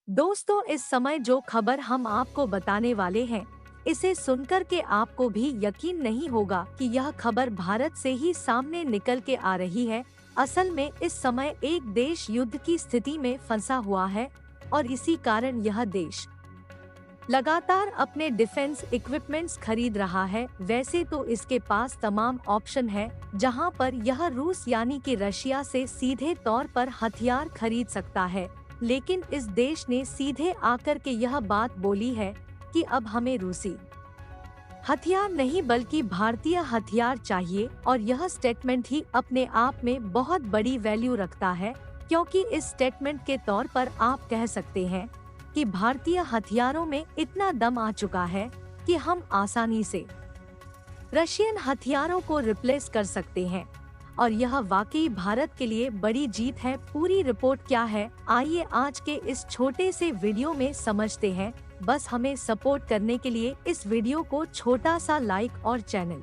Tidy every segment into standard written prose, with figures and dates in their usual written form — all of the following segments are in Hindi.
दोस्तों, इस समय जो खबर हम आपको बताने वाले हैं, इसे सुनकर के आपको भी यकीन नहीं होगा कि यह खबर भारत से ही सामने निकल के आ रही है। असल में इस समय एक देश युद्ध की स्थिति में फंसा हुआ है और इसी कारण यह देश लगातार अपने डिफेंस इक्विपमेंट्स खरीद रहा है। वैसे तो इसके पास तमाम ऑप्शन है जहां पर यह रूस यानी कि रशिया से सीधे तौर पर हथियार खरीद सकता है, लेकिन इस देश ने सीधे आकर के यह बात बोली है कि अब हमें रूसी हथियार नहीं बल्कि भारतीय हथियार चाहिए। और यह स्टेटमेंट ही अपने आप में बहुत बड़ी वैल्यू रखता है, क्योंकि इस स्टेटमेंट के तौर पर आप कह सकते हैं कि भारतीय हथियारों में इतना दम आ चुका है कि हम आसानी से रशियन हथियारों को रिप्लेस कर सकते हैं। और यह वाकई भारत के लिए बड़ी जीत है। पूरी रिपोर्ट क्या है, आइए आज के इस छोटे से वीडियो में समझते हैं। बस हमें सपोर्ट करने के लिए इस वीडियो को छोटा सा लाइक और चैनल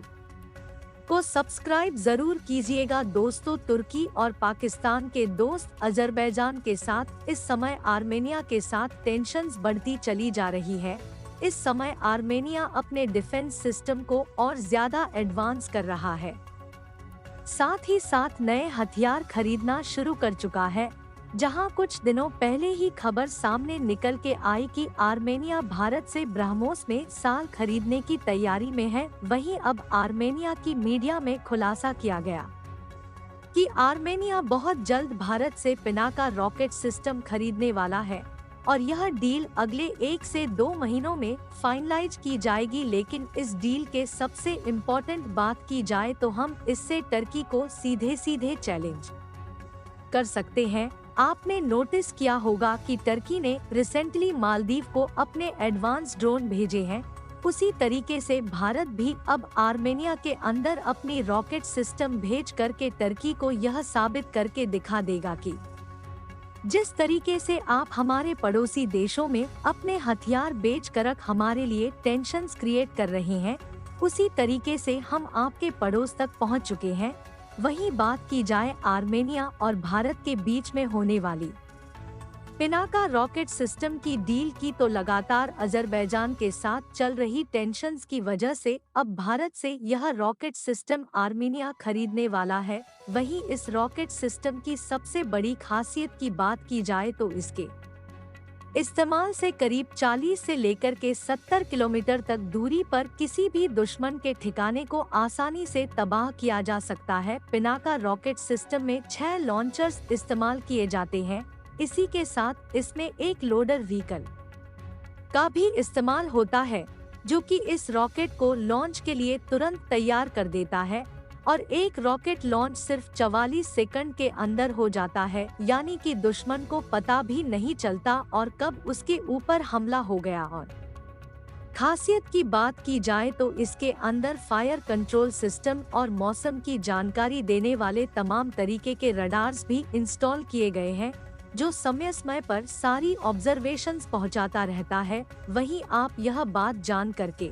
को सब्सक्राइब जरूर कीजिएगा। दोस्तों, तुर्की और पाकिस्तान के दोस्त अजरबैजान के साथ इस समय आर्मेनिया के साथ टेंशन्स बढ़ती चली जा रही है। इस समय आर्मेनिया अपने डिफेंस सिस्टम को और ज्यादा एडवांस कर रहा है, साथ ही साथ नए हथियार खरीदना शुरू कर चुका है। जहां कुछ दिनों पहले ही खबर सामने निकल के आई कि आर्मेनिया भारत से ब्रह्मोस में साल खरीदने की तैयारी में है, वहीं अब आर्मेनिया की मीडिया में खुलासा किया गया कि आर्मेनिया बहुत जल्द भारत से पिनाका रॉकेट सिस्टम खरीदने वाला है और यह डील अगले 1 से 2 महीनों में फाइनलाइज की जाएगी। लेकिन इस डील के सबसे इम्पोर्टेंट बात की जाए तो हम इससे टर्की को सीधे सीधे चैलेंज कर सकते हैं। आपने नोटिस किया होगा कि टर्की ने रिसेंटली मालदीव को अपने एडवांस ड्रोन भेजे हैं। उसी तरीके से भारत भी अब आर्मेनिया के अंदर अपनी रॉकेट सिस्टम भेज करके टर्की को यह साबित करके दिखा देगा कि जिस तरीके से आप हमारे पड़ोसी देशों में अपने हथियार बेच कर हमारे लिए टेंशन्स क्रिएट कर रहे हैं, उसी तरीके से हम आपके पड़ोस तक पहुंच चुके हैं। वहीं बात की जाए आर्मेनिया और भारत के बीच में होने वाली पिनाका रॉकेट सिस्टम की डील की, तो लगातार अजरबैजान के साथ चल रही टेंशन्स की वजह से अब भारत से यह रॉकेट सिस्टम आर्मेनिया खरीदने वाला है। वहीं इस रॉकेट सिस्टम की सबसे बड़ी खासियत की बात की जाए तो इसके इस्तेमाल से करीब 40 से लेकर के 70 किलोमीटर तक दूरी पर किसी भी दुश्मन के ठिकाने को आसानी से तबाह किया जा सकता है। पिनाका रॉकेट सिस्टम में 6 लॉन्चर्स इस्तेमाल किए जाते हैं। इसी के साथ इसमें एक लोडर व्हीकल का भी इस्तेमाल होता है, जो कि इस रॉकेट को लॉन्च के लिए तुरंत तैयार कर देता है। और एक रॉकेट लॉन्च सिर्फ 44 सेकंड के अंदर हो जाता है, यानी कि दुश्मन को पता भी नहीं चलता और कब उसके ऊपर हमला हो गया। और खासियत की बात की जाए तो इसके अंदर फायर कंट्रोल सिस्टम और मौसम की जानकारी देने वाले तमाम तरीके के रडार्स भी इंस्टॉल किए गए हैं, जो समय समय पर सारी ऑब्जर्वेशंस पहुंचाता रहता है। वहीं आप यह बात जान करके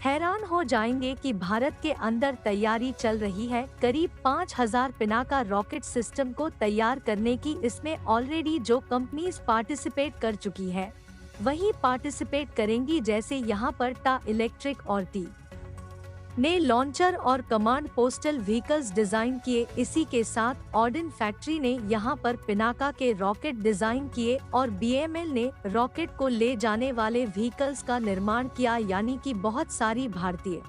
हैरान हो जाएंगे कि भारत के अंदर तैयारी चल रही है करीब 5000 पिनाका रॉकेट सिस्टम को तैयार करने की। इसमें ऑलरेडी जो कंपनीज पार्टिसिपेट कर चुकी है वही पार्टिसिपेट करेंगी, जैसे यहाँ पर टा इलेक्ट्रिक और टी ने लॉन्चर और कमांड पोस्टल व्हीकल्स डिजाइन किए। इसी के साथ ऑर्डिन फैक्ट्री ने यहाँ पर पिनाका के रॉकेट डिजाइन किए और बीएमएल ने रॉकेट को ले जाने वाले व्हीकल्स का निर्माण किया, यानी कि बहुत सारी भारतीय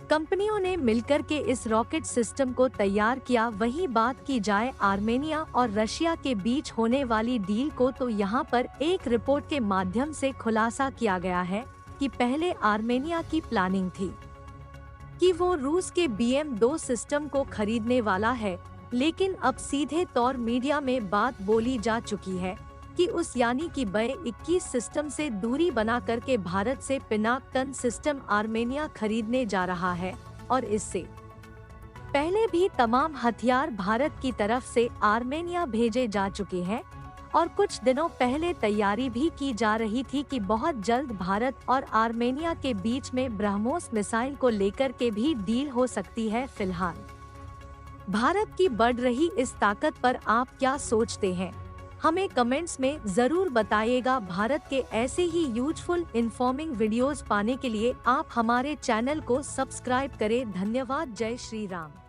कंपनियों ने मिलकर के इस रॉकेट सिस्टम को तैयार किया। वही बात की जाए आर्मेनिया और रशिया के बीच होने वाली डील को, तो यहाँ पर एक रिपोर्ट के माध्यम से खुलासा किया गया है कि पहले आर्मेनिया की प्लानिंग थी कि वो रूस के BM-2 सिस्टम को खरीदने वाला है, लेकिन अब सीधे तौर मीडिया में बात बोली जा चुकी है कि उस यानी कि BE-21 सिस्टम से दूरी बना करके भारत से पिनाक 10 सिस्टम आर्मेनिया खरीदने जा रहा है। और इससे पहले भी तमाम हथियार भारत की तरफ से आर्मेनिया भेजे जा चुके हैं और कुछ दिनों पहले तैयारी भी की जा रही थी कि बहुत जल्द भारत और आर्मेनिया के बीच में ब्रह्मोस मिसाइल को लेकर के भी डील हो सकती है। फिलहाल भारत की बढ़ रही इस ताकत पर आप क्या सोचते हैं? हमें कमेंट्स में जरूर बताइएगा। भारत के ऐसे ही यूजफुल इन्फॉर्मिंग वीडियोस पाने के लिए आप हमारे चैनल को सब्सक्राइब करें। धन्यवाद। जय श्री राम।